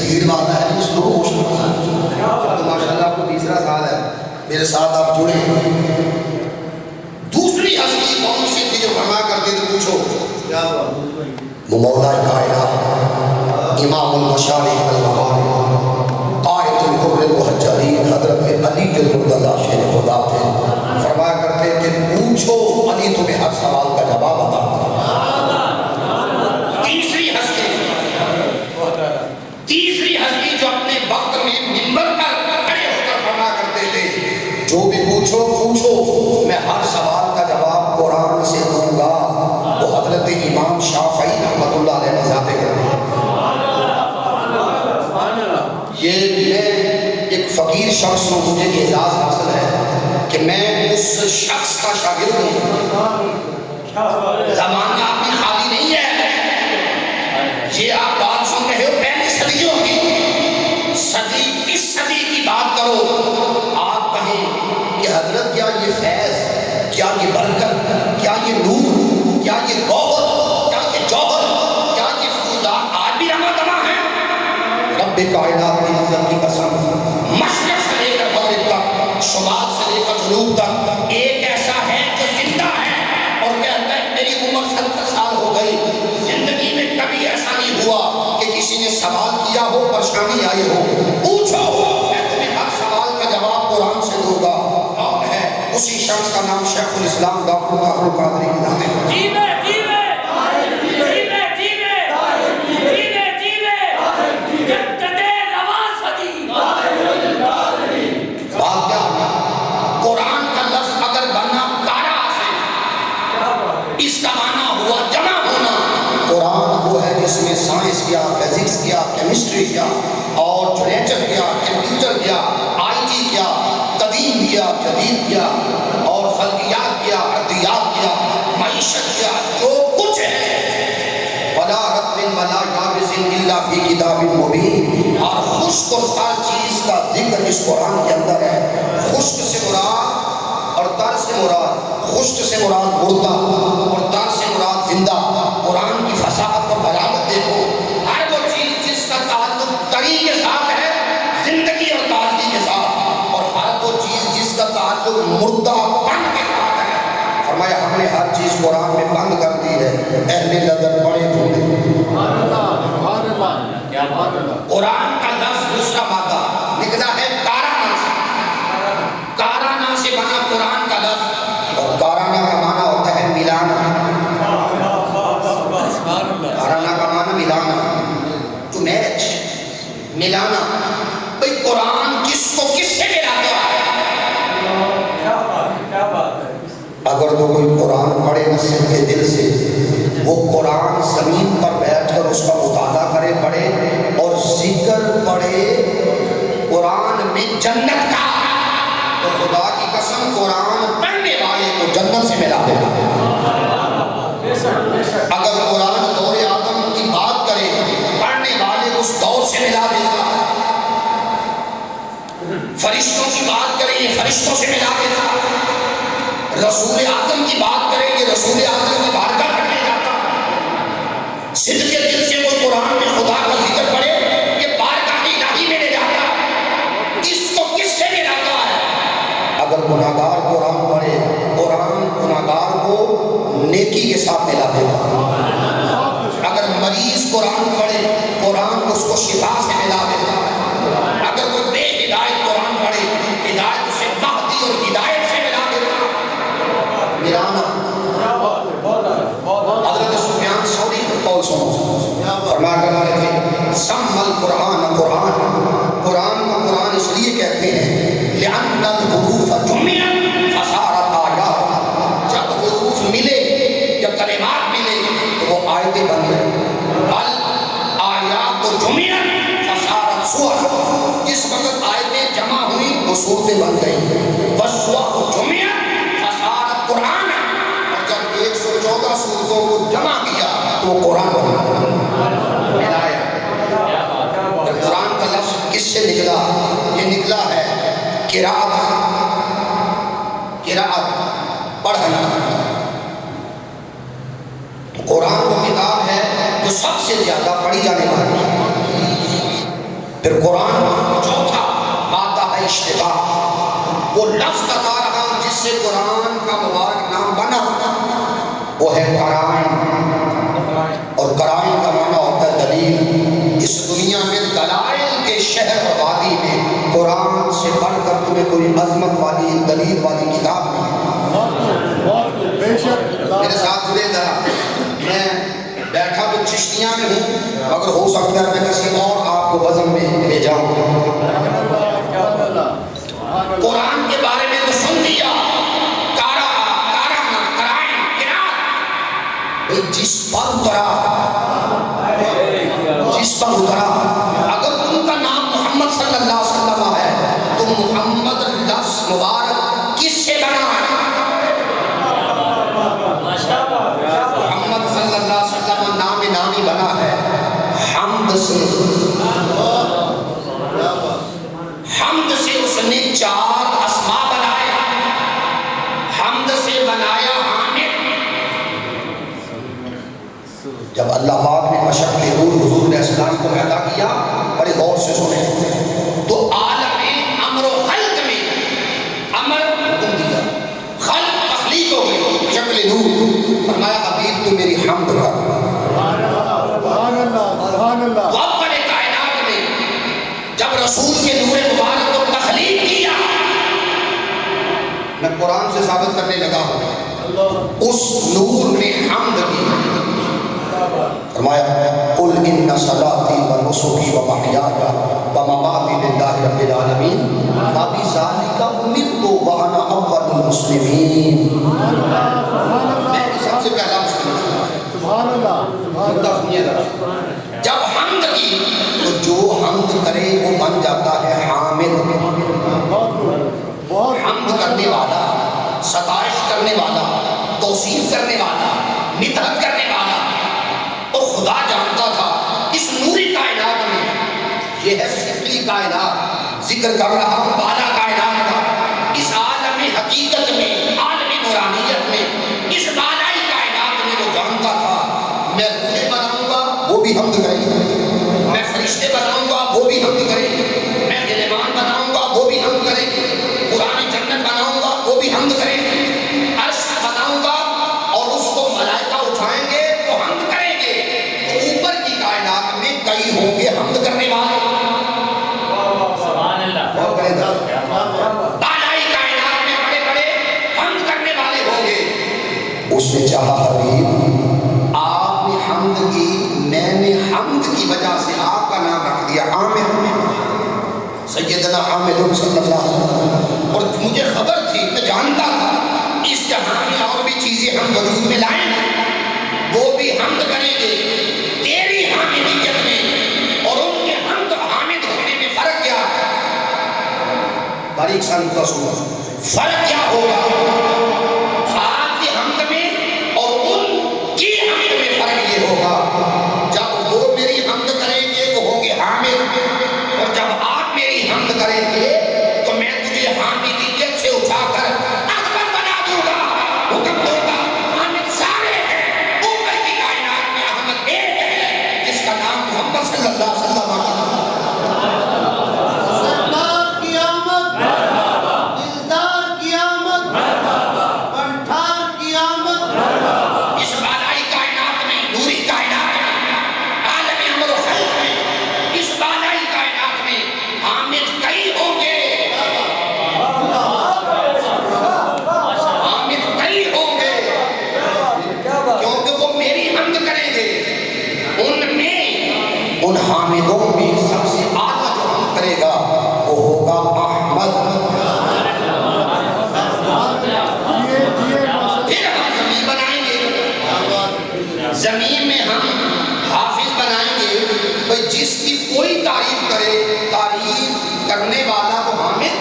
Speed والا ہے slow motion والا ہے. تو ماشاءاللہ آپ کو تیسرا سال ہے میرے ساتھ آپ جڑے. دوسری ہستی کون سی تھی جو فرما کرتے تھے پوچھو؟ وہ مولا کائنات امام المشارق والمغارب قائد الحر المحجلین حضرت علی المرتضیٰ شیر خدا تھے. فرمایا کرتے تھے پوچھو علی تمہیں ہر سوال کا جواب عطا کرے. تیسری ہستی جو اپنے وقت میں منبر پر کھڑے ہو کر فرمایا کرتے تھے جو بھی پوچھو پوچھو میں ہر سوال کا جواب قرآن سے دوں گا. وہ حضرت امام شافعی رحمۃ اللہ علیہ ذات کرتے ہیں. یہ میں ایک فقیر شخص ہوں, مجھے اعزاز حاصل ہے کہ میں اس شخص کا شاگرد ہوں. زمانہ آپ کی خالی نہیں ہے. یہ آپ بات سن رہے ہو پہلی صدیوں کی, صدی اس صدی کی بات کرو. آپ کہیں کہ حضرت کیا یہ فیض, کیا یہ برکت, کیا یہ نور, کیا یہ گوہر, کیا یہ جوہر, کیا یہ فیوزات آج بھی رواں دواں ہیں؟ رب کائنات کی عزت کی قسم, مشرق سے لے کر مغرب تک, شمال سے لے کر جنوب تک ایک ایسا ہے جو زندہ ہے اور کہتا ہے میری عمر 70 سال ہو گئی, زندگی میں کبھی ایسا نہیں ہوا کہ کسی نے سوال کیا ہو, پریشانی آئی ہو. پوچھو میں تمہیں ہر سوال کا جواب قرآن سے دوں گا. کون ہے؟ اسی شخص کا نام شیخ الاسلام ڈاکٹر طاہر القادری کی ذات ہے. بات کیا قرآن کا لفظ اگر بننا کارا سے اس کا معنی ہوا جمع ہونا. قرآن وہ ہے جس میں سائنس کیا, فزکس کیا, کیمسٹری کیا اور جنریچر کیا, کمپیوٹر کیا, آئی ٹی کیا, قدیم کیا, جدید کیا اور فلکیات کیا, ارضیات کیا, معیشت کیا, جو کچھ ہے ولا رطب ولا یابس الا فی کتاب مبین. اور خشک اور ہر چیز کا ذکر اس قرآن کے اندر ہے. خشک سے مراد اور تر سے مراد, خشک سے مراد مردہ اور تر سے مراد زندہ. قرآن کی فصاحت اور بلاغت دیکھو, ہر وہ چیز جس کا تعلق تری کے ساتھ ہے, زندگی اور تازگی کے ساتھ, اور ہر وہ چیز جس کا تعلق مردہ پن کے ساتھ ہے. فرمایا ہم نے ہر چیز قرآن میں بند کر دی ہے. اہل نظر بڑے تھوڑے. قرآن کا لفظ دوسرا مادہ نکلا ہے کارانا سے. کارانا سے بنا قرآن کا لفظ, اور کارانا کا معنی ہوتا ہے ملانا. کارانا کا معنی ملانا, ٹو میچ, ملانا. بھئی قرآن کس کو کس سے ملاتا ہے؟ اگر تو کوئی قرآن پڑھے نصیحت کے دل سے, وہ قرآن زمین پر بیٹھ کر اس کا مطالعہ کرے, پڑھے اور ذکر پڑھے قرآن میں جنت کا, تو خدا کی قسم قرآن پڑھنے والے کو جنت سے ملا دے گا. اگر قرآن دور آدم کی بات کرے, پڑھنے والے اس دور سے ملا دے گا. فرشتوں کی بات کرے, یہ فرشتوں سے ملا دے گا. رسول آدم کی بات کریں گے, رسول آدم کی بارگاہ کرنے جاتا. صدق کے دل سے وہ قرآن میں خدا کا ذکر پڑھے, یہ بارگاہ الہی میں لے جاتا. اس کو کس سے ملاتا ہے؟ اگر گناہگار قرآن پڑھے, قرآن گناہگار کو نیکی کے ساتھ ملا دیتا. اگر مریض قرآن پڑھے, قرآن اس کو شفا سے ملا دیتا. اگر کوئی بے ہدایت قرآن پڑھے, ہدایت سے مہدی اور ہدایت سے ملا دیتا. ملانا. حضرت سفیان ثوری کا قول سنو, فرما کرتے تھے سم القرآن قرآن, قرآن کو قرآن اس لیے کہتے ہیں لأن الحروف جمعت فصارت آیات. جب حروف ملے, جب کلمات ملے تو وہ آیتیں بن گئیں. بل آیات جمعت فصارت سور, جس وقت آیتیں جمع ہوئی وہ صورتیں بن گئیں. والسور جمعت فصارت قرآن, اور جب 114 صورتوں کو جمع کیا تو وہ قرآن بنا. ملایا. قرآن کا لفظ کس سے نکلا؟ یہ نکلا ہے قرأت, قرأت پڑھنا. قرآن وہ کتاب ہے جو سب سے زیادہ پڑھی جانے والی ہے. پھر قرآن چوتھا مادہ ہے اشتقاق، وہ لفظ بتا رہا ہوں جس سے قرآن کا مبارک نام بنا، وہ ہے قرائن، اور قرائن کا معنی ہوتا ہے دلیل۔ اس دنیا میں دلائل کے شہر و وادی میں قرآن سے بڑھ کر تمہیں کوئی عظمت والی دلیل والی کتاب نہیں۔ میرے ساتھ جڑے ذرا، میں بیٹھا تو چشتیاں میں ہوں، مگر ہو سکتا ہے میں کسی اور آپ کو بزم میں لے جاؤں۔ قرآن کے بارے میں تو سن لیا، جس پر اترا، اگر ان کا نام محمد صلی اللہ علیہ وسلم ہے تو محمد لفظ مبارک کس سے بنا ہے؟ محمد صلی اللہ علیہ وسلم نامی بنا ہے حمد سے۔ حمد سے اس نے 4 اسما بنایا، حمد سے بنایا جب اللہ پاک نے مشق نور حضور علیہ السلام کو پیدا کیا، بڑے غور سے سنیں، تو عالم امر و خلق میں امر حکم دیا، خلق تخلیق ہو گئی شکل نور، فرمایا حبیب تو میری حمد کر۔ تو اول کائنات میں جب رسول کے نور مبارک کو تخلیق کیا، میں قرآن سے ثابت کرنے لگا ہوں، اس نور نے حمد کی، فرمایا قل ان صلاتی و نسکی و محیایا و مماتی للہ رب العالمین فبذالک امرت وانا اول المسلمین۔ میں سب سے پہلا مسلم ہوں۔ جب حمد کی تو جو حمد کرے وہ بن جاتا ہے حامد، حمد کرنے والا، ستائش کرنے والا، توصیف کرنے والا، مدحت کرنے والا۔ اور خدا جانتا تھا اس نوری کائنات میں، یہ ہے سفلی کائنات، ذکر کر رہا ہوں بالا کائنات کا، اس عالم حقیقت میں، عالم نورانیت میں، اس بالائی کائنات میں وہ جانتا تھا میں روحیں بناؤں گا وہ بھی حمد کریں گے، میں فرشتے بناؤں گا وہ بھی حمد کریں گے، میں غلمان بناؤں گا وہ بھی حمد کریں گے، قرآن جنت بناؤں گا وہ بھی حمد کریں گے، عرش بناؤں گا اور اس کو ملائکہ اٹھائیں گے تو حمد کریں گے۔ تو اوپر کی کائنات میں کئی ہوں گے حمد کرنے والے، بالائی کائنات میں بڑے بڑے حمد کرنے والے ہوں گے۔ اس نے چاہا حبیب آپ نے حمد کی، میں نے حمد کی وجہ سے آپ کا نام رکھ دیا عامر، سیدنا عامر صلی اللہ علیہ وسلم۔ اور مجھے خبر تھی، میں جانتا تھا اس جہاں میں اور بھی چیزیں ہم وجود میں لائیں گے، وہ بھی حمد کریں گے تیری حامدیت میں، اور ان کے حمد حامد ہونے میں فرق کیا ہے؟ باریک سا نکتہ سنو، فرق کیا ہوگا آپ کی حمد میں اور ان کی حمد میں؟ فرق یہ ہوگا جب وہ میری حمد کریں گے وہ ہوں گے حامد، اور جب آپ میری حمد کریں گے تو میں تجھے حامدیت سے اٹھا کر اکبر بنا دوں گا، حکم دوں گا حامد سارے ہیں، اوپر کی کائنات میں احمد ایک ہے جس کا نام محمد صلی اللہ علیہ وسلم ہے۔ ان حامدوں میں سب سے آدھا جو ہم کرے گا وہ ہوگا احمد۔ پھر ہم زمین بنائیں گے، زمین میں ہم حافظ بنائیں گے، بھئی جس کی کوئی تعریف کرے، تعریف کرنے والا وہ حامد،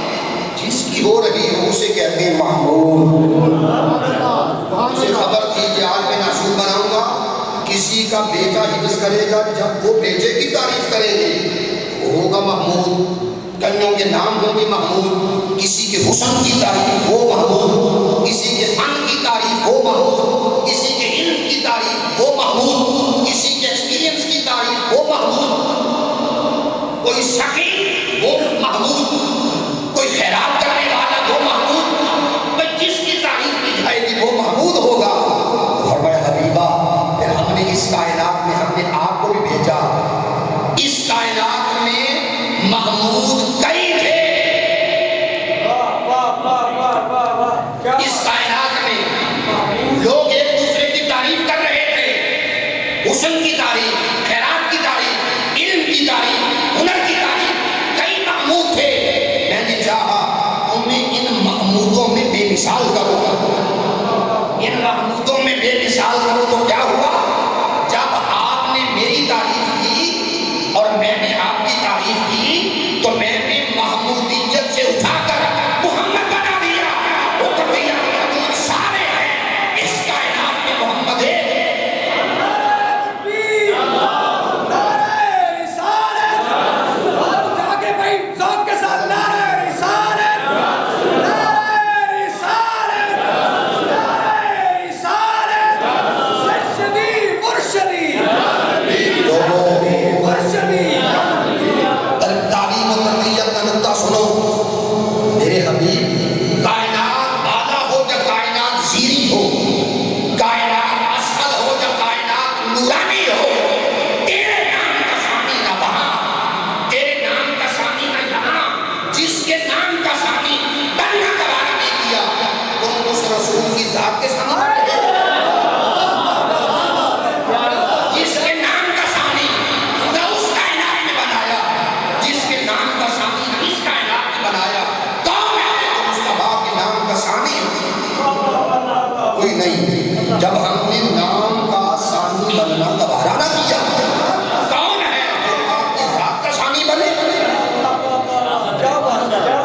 جس کی ہو رہی ہے اسے کہتے ہیں محمود۔ اسے خبر تھی کہ آج میں ناشور بناؤں گا، کسی کا بیٹا حفظ کرے گا، جب وہ بیٹے کی تعریف کرے گے وہ ہوگا محمود، کنیوں کے نام ہوں گے محمود، کسی کے حسن کی تعریف ہو محمود، کسی کے فن کی تعریف ہو محمود، کسی کے علم کی تعریف ہو محمود، کسی کے ایکسپیرینس کی تعریف ہو محمود۔ کوئی سخی وہ محمود، کوئی خیرات کرنے والا وہ محمود، کوئی جس کی تعریف کی جائے گی وہ محمود ہوگا۔ فرمایا حبیبہ پھر ہم نے اس کائنات میں ہم نے آپ کو بھی بھیجا، اس کائنات میں محمود کئی تھے، اس کائنات میں لوگ ایک دوسرے کی تعریف کر رہے تھے، حسن کی تعریف، خیرات کی تعریف، علم کی تعریف، ہنر کی تعریف، کئی محمود تھے۔ میں نے چاہا تمہیں ان محمودوں میں بے مثال کرو، ان محمودوں میں بے مثال کرو تو کیا ہوا؟ جب آپ نے میری تعریف کی اور میں نے آپ کی تعریف کی تو میں نے محمودیت سے اٹھا کر محمد بنا دیا۔ وہ تو بھیا محمود سارے ہیں، اس کائنات میں محمد ہے۔ جب ہم نے نام کا ثانی بننا گوارا نہ کیا، کون ہے آپ کی ذات کا ثانی بنے،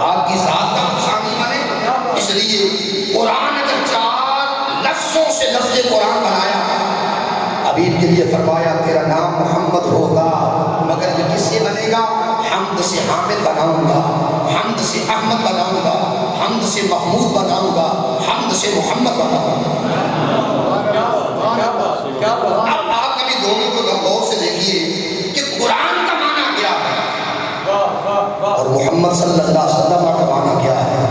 آپ کی ذات کا ثانی بنے؟ اس لیے قرآن اگر 4 لفظوں سے لفظ قرآن بنایا، حبیب کے لیے فرمایا تیرا نام محمد ہوگا مگر یہ کس سے بنے گا؟ حمد سے حامد بناؤں گا، حمد سے احمد بناؤں گا، حمد سے محمود بناؤں گا، حمد سے محمد بناؤں گا۔ اب آپ کبھی دونوں کو غور سے دیکھیے کہ قرآن کا معنی کیا ہے اور محمد صلی اللہ علیہ وسلم کا معنی کیا ہے۔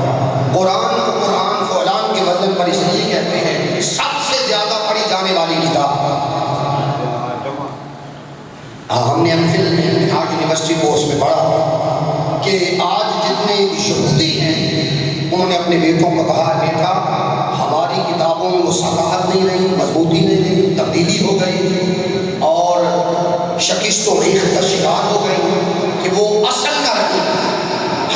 قرآن کو قرآن فعلان کے وزن پر اس لیے کہتے ہیں سب سے زیادہ پڑھی جانے والی کتاب۔ ہم نے امفل میں آج یونیورسٹی کورس میں پڑھا کہ آج جتنے یہودی ہیں انہوں نے اپنے بیٹوں کو کہا بیٹا ہماری کتابوں میں وہ صلاحت نہیں رہی، مضبوطی نہیں رہی، تبدیلی ہو گئی اور شکست و ریخت کا شکار ہو گئی کہ وہ اصل نہ رہی۔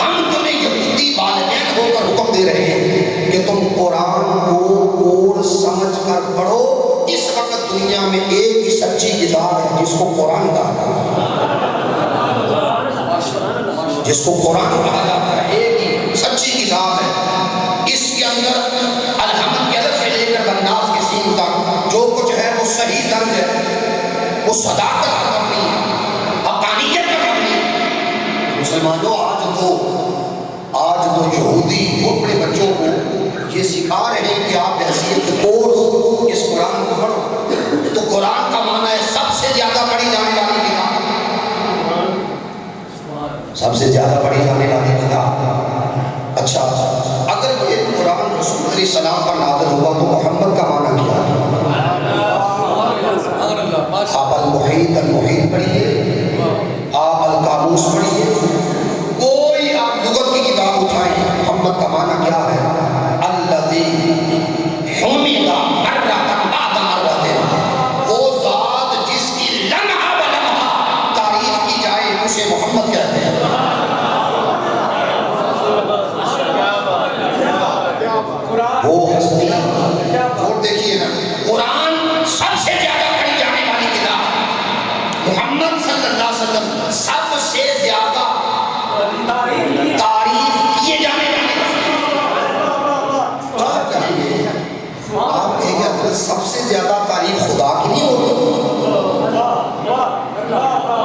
ہم تمہیں یہودی والدین ہو کر حکم دے رہے ہیں کہ تم قرآن کو اور سمجھ کر پڑھو۔ اس وقت دنیا میں ایک ہی سچی کتاب ہے جس کو قرآن کہا جاتا ہے، جس کو قرآن کہا جاتا ہے، ایک ہی سچی کتاب ہے۔ اس کے اندر الحمد کے الف سے لے کر بناس کے سین تک جو کچھ ہے وہ صحیح درج ہے، وہ صداقت پر مبنی ہے، حقانیت پر مبنی ہے۔ مسلمانوں آج تو یہودی وہ اپنے بچوں کو یہ سکھا رہے ہیں کہ آپ حیثیت کورس اس قرآن کو پڑھو، تو قرآن کا معنی ہے سب سے زیادہ پڑھی جانے والی کتاب، سب سے زیادہ پڑھی جانے والی کتاب۔ اچھا اگر یہ قرآن رسول علیہ السلام پر نازل ہوا تو محمد کا معنی کیا؟ آپ المحیط پڑھیے، آپ القاموس پڑھیے، کوئی آپ لغت کی کتاب اٹھائیں، محمد کا معنی کیا ہے؟ الذی حمد مرۃ بعد مرۃ، وہ ذات جس کی لمحہ بلمحہ تعریف کی جائے اسے محمد کہتے ہیں۔ وہ ہستی اور دیکھیے نا، قرآن سب سے زیادہ پڑھی جانے والی کتاب، محمد صلی اللہ علیہ وسلم سب سے زیادہ تعریف کیے جانے والی آپ کہیں گے حضرت سب سے زیادہ تعریف خدا کی نہیں ہوگی؟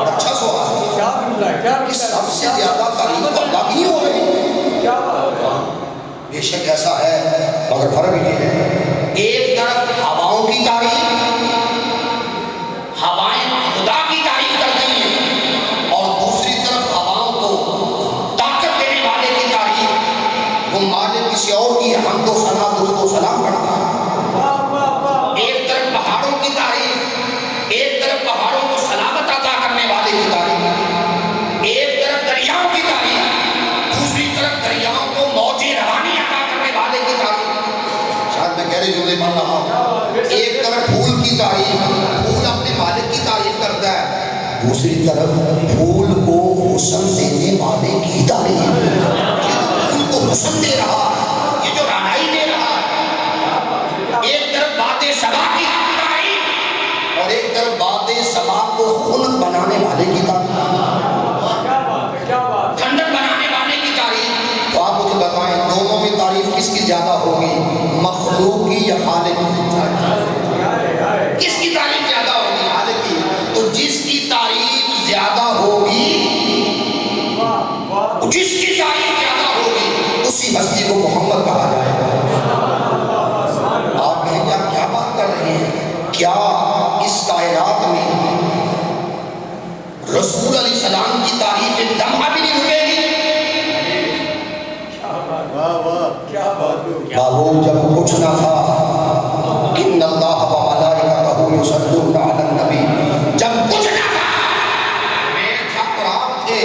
اچھا سوال کہ سب سے زیادہ تعریف اللہ کی ہو رہی؟ بے شک ایسا ہے مگر فرق یہ ہے ایک طرف ہواؤں کی تعریف، ہوائیں خدا کی تعریف کرتی ہیں اور دوسری طرف ہواؤں حمد و ثنا درود و سلام پڑھتا ہے. ایک طرف پہاڑوں کی تعریف، ایک طرف پہاڑوں کو سلامت عطا کرنے والے کی تعریف، ایک طرف دریاؤں کی تعریف، دوسری طرف دریاؤں کو موج روانی عطا کرنے والے کی تعریف. شاید میں گہرے جملے پڑھ رہا ہوں. ایک طرف پھول کی تعریف، پھول اپنے مالک کی تعریف کرتا ہے، دوسری طرف پھول کو حسن دینے والے کی تعریف. پھول کو حسن دے رہا، یہ جو رانائی دے رہا. ایک طرف باد صبا کی تعریف اور ایک طرف باد صبا کو خنک بنانے والے کی تعریف، ٹھنڈک بنانے والے کی تعریف. تو آپ مجھے بتائیں دونوں میں تعریف کس کی زیادہ ہوگی، مخلوق کی یا خالق کی؟ کس کی تعریف زیادہ ہوگی؟ خالق کی. تو جس کی تعریف زیادہ ہوگی، جس کی تعریف زیادہ ہوگی، اسی ہستی کو محمد کہا جائے گا. آپ کہیں گے کیا بات کر رہے ہیں؟ کیا اس کائنات میں رسول علیہ السلام کی تعریف ایک لمحہ بھی نہیں رکے گی؟ معلوم جب پوچھنا تھا ان اللہ و ملائکتہ یصلون علی النبی، جب پوچھنا تھا میں تھا قرآن تھے،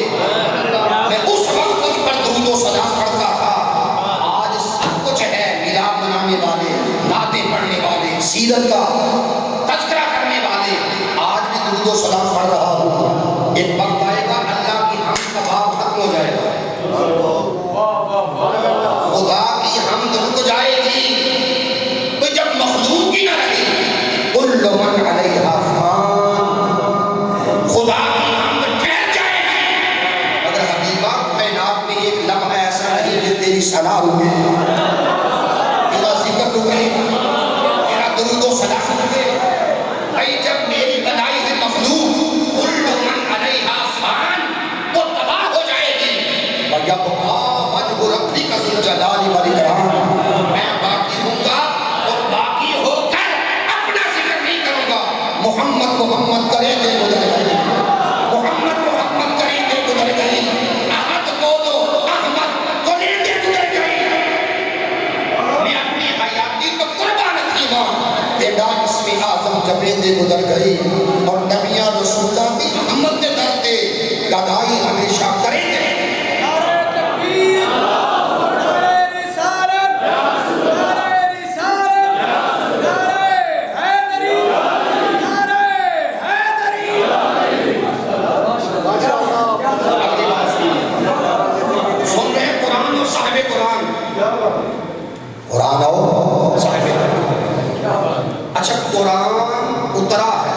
میں اس وقت اس پر درود و سلام پڑھتا تھا. آج سب کچھ ہے، میلاد منانے والے، نعتیں پڑھنے والے، سیرت کا تذکرہ کرنے والے، آج بھی درود و سلام پڑھ رہا ہوں. ایک وقت آئے گا اللہ کی حمد کا باب ختم ہو جائے گا، خدا کی حمد رک جائے گی. تو جب مخلوق ہی نہ رہے، کل من علیہا فان، خدا کی حمد ٹھہر جائے گی. اگر حبیبہ کائنات میں ایک لمحہ ایسا نہیں کہ تیری ثنا رکے، تیرا ذکر رکے، تیرا درود و سلام رکے. بھائی جب میری بنائی ہوئی مخلوق کل من علیہا فان وہ تباہ ہو جائے گی، وَيَبْقَى وَجْهُ رَبِّكَ ذُو الْجَلَالِ وَالْإِكْرَامِ، میں باقی ہوں گا اور باقی ہو کر اپنا ذکر نہیں کروں گا. محمد محمد کرے دے گزر گئی، محمد محمد کرے دے گزر گئی، احمد بولو احمد کو لے دے گزر گئی. میں اپنی حیاتی کو قربان تھی ماں تیرا اسم اعظم جبے دے گزر گئی. اور نبیاں رسولہ بھی محمد دے درتے گدائی ہمیشہ کریں گے. قرآن ہو صاحب قرآن. اچھا قرآن اترا ہے،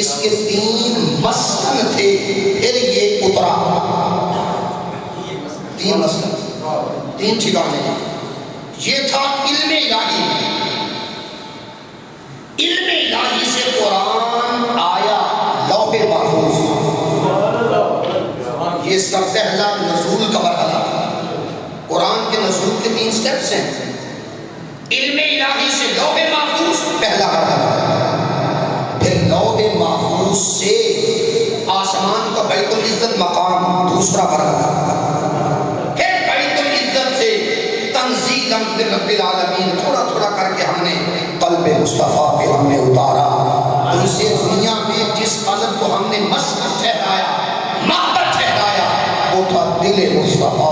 اس کے 3 مسکن تھے، پھر یہ اترا. 3 مسکن، 3 ٹھکانے. یہ تھا علم الہی، علم الہی سے قرآن آیا لوح محفوظ. یہ اس کا پہلا نزول کا مرحلہ تھا. قرآن کے نزول کے 3 سٹیپس ہیں. علم الہی سے لوح محفوظ پہلا مرحلہ، پھر لوح محفوظ سے آسمان کا بیت العزت مقام دوسرا مرحلہ، پھر بیت العزت سے تنزیل من رب العالمین. تھوڑا تھوڑا کر کے ہم نے قلب مصطفیٰ پہ ہم نے اتارا. تو اسے دنیا میں جس قلب کو ہم نے مسکن ٹھہرایا، محبت ٹھہرایا، وہ تھا دل مصطفیٰ.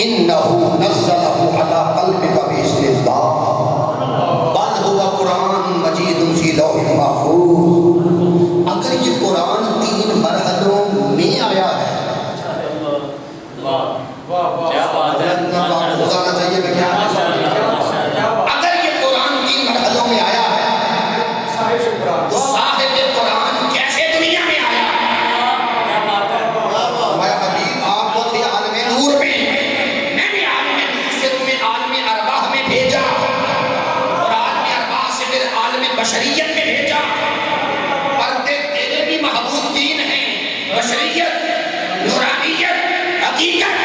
إِنَّهُ نَزَّلَهُ عَلَىٰ قَلْبِكَ بِإِذْنِ اللَّهِ بَلْ هُوَ قُرْآنٌ مَجِيدٌ فِي لَوْحٍ مَّحْفُوظٍ. اگر یہ قرآن 3 مرحلوں میں آیا ہے، اگر یہ قرآن 3 مرحلوں میں آیا ہے تو صاحب قرآن کیسے دنیا میں آیا؟ ہمارے حبیب آپ کو تھے عالم نور میں، میں بھی عالم نور سے تمہیں عالم ارواح میں بھیجا اور عالم ارواح سے پھر عالم بشریت میں بھیجا. حقیقت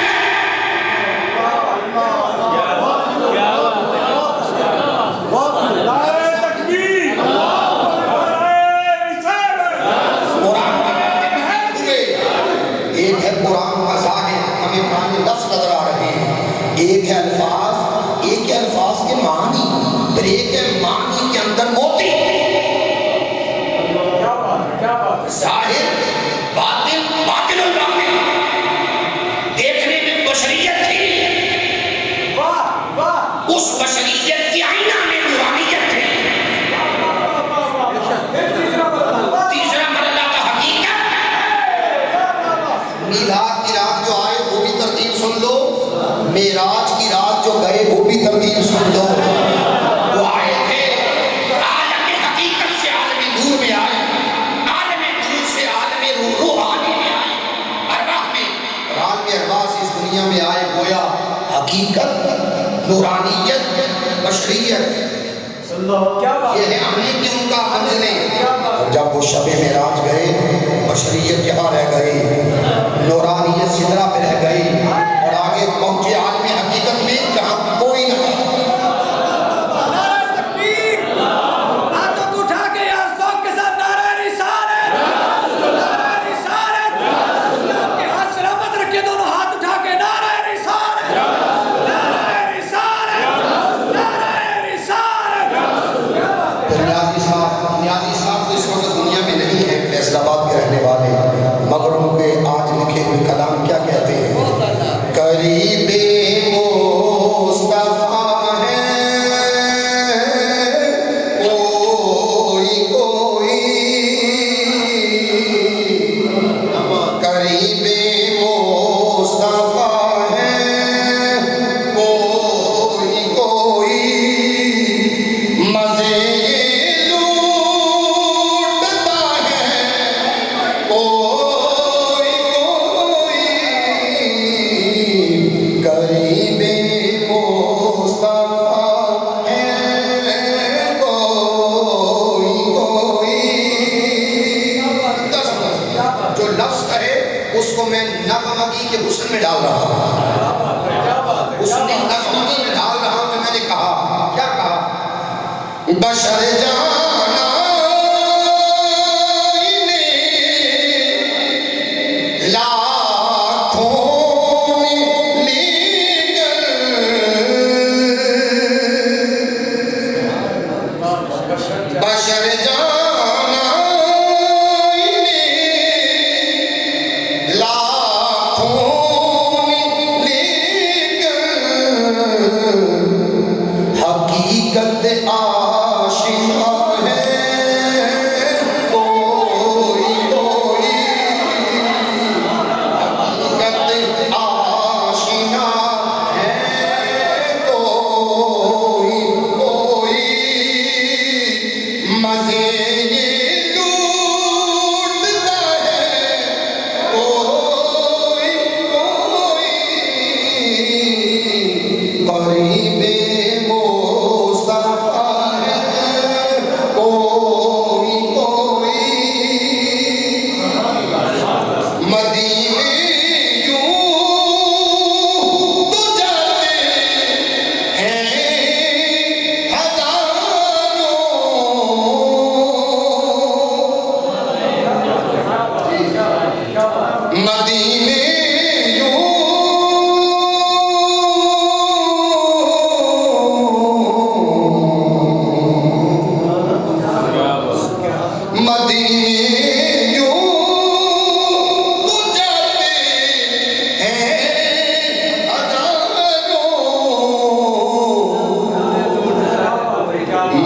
ایک ہے الفاظ، ایک ہے الفاظ کے معنی، پھر ایک ہے معنی کے اندر موتی۔ ظاہر باطن باطن الباطن، دیکھنے میں بشریت تھی، اس بشریت کی آئینہ میں نورانیت تھی۔ تیسرا مرحلہ کا حقیقت، میلاد کی رات جو آئے وہ بھی ترتیب سن لو، معراج کی رات جو گئے وہ بھی ترتیب سن لو۔ وہ آئے تھے عالم حقیقت سے عالم نور میں آئے، عالم نور سے عالم روحانی میں آئے، ارواح میں اور عالم ارواح سے اس دنیا میں آئے۔ گویا حقیقت، نورانیت، بشریت، یہ ہے آنے کی ان کا منزلیں۔ اور جب وہ شب معراج گئے، بشریت یہاں رہ گئی، نورانیت سدرہ پہ رہ گئی، اور آگے پہنچے عالم حقیقت میں جہاں کوئی نہ تھا۔ نیازی صاحب اس وقت دنیا میں نہیں ہے، فیصل آباد کے رہنے والے، مگر ان کے آج لکھے ہوئے کلام کیا کہتے ہیں؟ قریب مصطفیٰ ہے کوئی کوئی، قریب مصطفیٰ ہے کوئی کوئی، مزے اس کو میں نغمگی کے حسن میں ڈال رہا ہوں، اس نے نغمگی میں ڈال رہا ہوں۔ تو میں نے کہا، کیا کہا؟ بشر جانا لاکھوں بشر جانا حقیقت آشنا ہے کوئی کوئی، حقیقت آشنا ہے کوئی کوئی، مزے لوٹتا ہے کوئی کوئی، قریب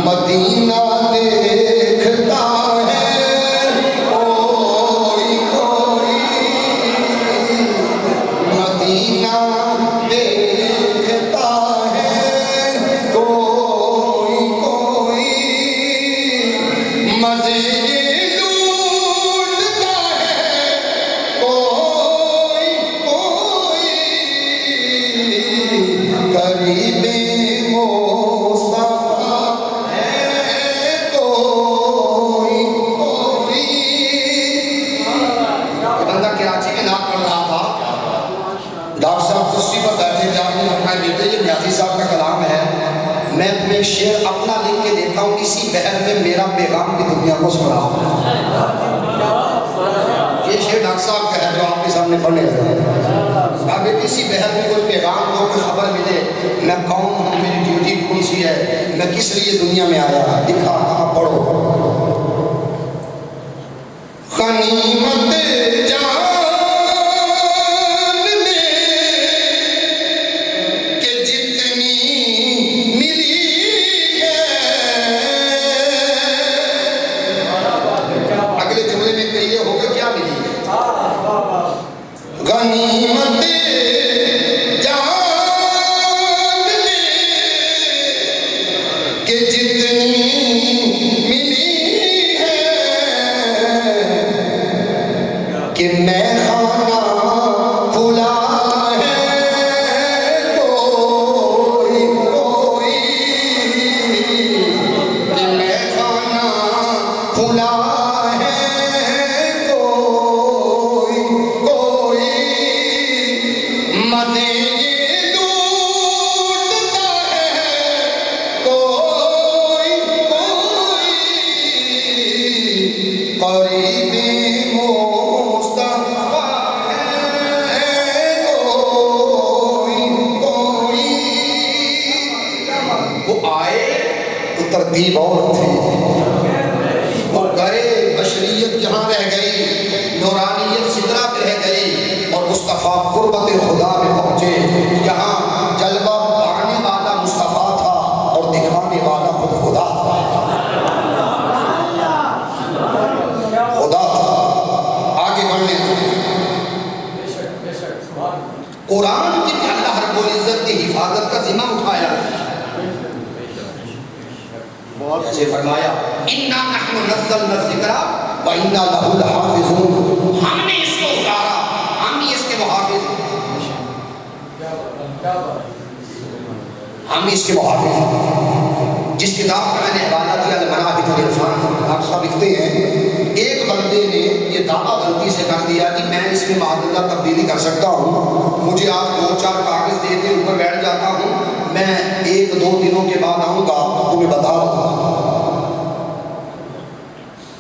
مدینہ دیکھتا ہے کوئی کوئی، مدینہ دیکھتا ہے کوئی کوئی، مزے لوٹتا ہے کوئی کوئی، قریب مصطفیٰ ہے میں تمہیں ایک شعر اپنا لکھ کے دیتا ہوں، اسی بحر میں میرا پیغام بھی دنیا کو سناؤ۔ یہ شعر ڈاکٹر صاحب کا ہے جو آپ کے سامنے پڑھنے لگا۔ اگر کسی بحر میں کوئی پیغام دو، کوئی خبر ملے، میں کون ہوں، میری ڈیوٹی کون سی ہے، میں کس لیے دنیا میں آیا، دکھا کہاں پڑھو۔ غنیمت جان غنیمت جان کہ جتنی ملی ہے، کہ میں خانہ کھلا ہے کوئی کوئی، کہ میں خانہ کھلا ترتیب اور تھی، وہ گئے، بشریت جہاں رہ گئی، نورانیت سدرہ پہ رہ گئی، اور مصطفیٰ قربت خدا میں پہنچے، جہاں جلوہ پانے والا مصطفیٰ تھا اور دکھانے والا خود خدا تھا، خدا تھا۔ آگے بڑھنے قرآن کی اللہ رب العزت کی حفاظت کا ذمہ اٹھایا، جیسے فرمایا اِنَّا نَحْنُ نَزَّلْنَا الذِّكْرَ وَإِنَّا لَهُ لَحَافِظُونَ، ہم نے اس کو اتارا، ہم ہی اس کے محافظ، ہم ہی اس کے محافظ۔ جس کتاب کا میں نے حوالہ دیا المناہج العرفان، ڈاکٹر صاحب لکھتے ہیں ایک بندے نے یہ دعویٰ غلطی سے کر دیا کہ میں اس میں معادلہ تبدیلی کر سکتا ہوں، مجھے آپ 2-4 کاغذ دے دیں، اوپر بیٹھ جاتا ہوں، میں 1-2 دنوں کے بعد آؤں گا تمہیں بتا دوں گا۔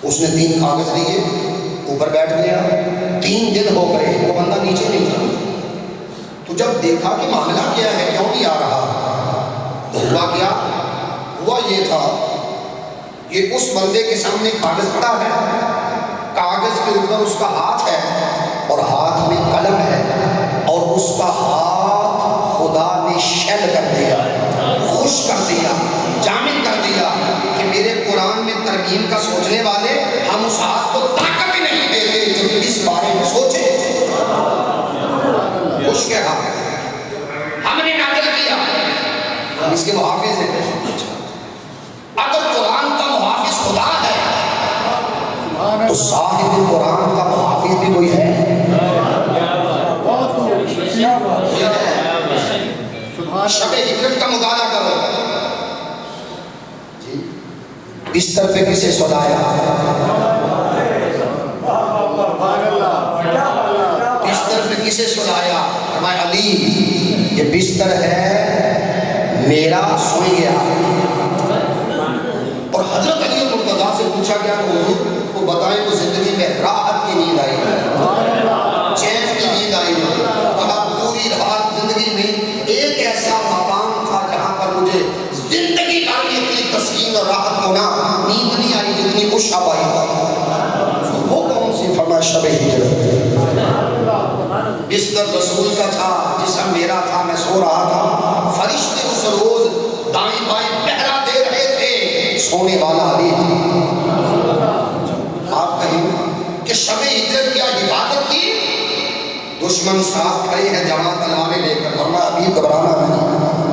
اس نے 3 کاغذ لیے، اوپر بیٹھ گیا، 3 دن ہو گئے، وہ بندہ نیچے نہیں تھا۔ تو جب دیکھا کہ معاملہ کیا ہے، کیوں نہیں آ رہا، تو ہوا کیا؟ ہوا یہ تھا کہ اس بندے کے سامنے کاغذ پڑا ہے، کاغذ کے اوپر اس کا ہاتھ ہے اور ہاتھ میں قلم ہے، اور اس کا ہاتھ خدا نے شل کر دیا، خوش کر دیا، جامد کر دیا کہ میرے قرآن میں ترمیم کا سوچنے والے ہم اس ہاتھ کو طاقت ہی نہیں دیتے جو اس بارے میں سوچے۔ خوش کیا ہم نے نازل کیا، ہم اس کے محافظ ہیں۔ اگر قرآن کا محافظ خدا ہے تو صاحب قرآن کا محافظ بھی کوئی ہے؟ شب ہجرت کا مطالعہ کرو، بستر پہ کسے سلایا، بستر پہ کسے سلایا؟ فرمایا علی یہ بستر ہے میرا، سوئی گیا۔ اور حضرت علی مرتضیٰ سے پوچھا گیا کہ حضور کو بتائیں تو زندگی میں راحت کی نیند آئی، چین کی نیند آئی، کہا پوری رات زندگی میں ایک ایسا مقام تھا جہاں پر مجھے زندگی کا اتنی تسکین اور راحت ہونا نیند نہیں آئی جتنی اس شب آئی۔ وہ کون سی؟ فرمایا شب ہجرت۔ بستر رسول کا تھا، جسم میرا تھا، میں سو رہا تھا، فرشتے اس روز دائیں بائیں پہرا دے رہے تھے، سونے والا علی تھا۔ آپ کہیں کہ شب ہجرت کیا حفاظت کی؟ دشمن ساتھ کھڑے ہیں جوان تلواریں لے کر، فرمایا ابھی گھبرانا نہیں،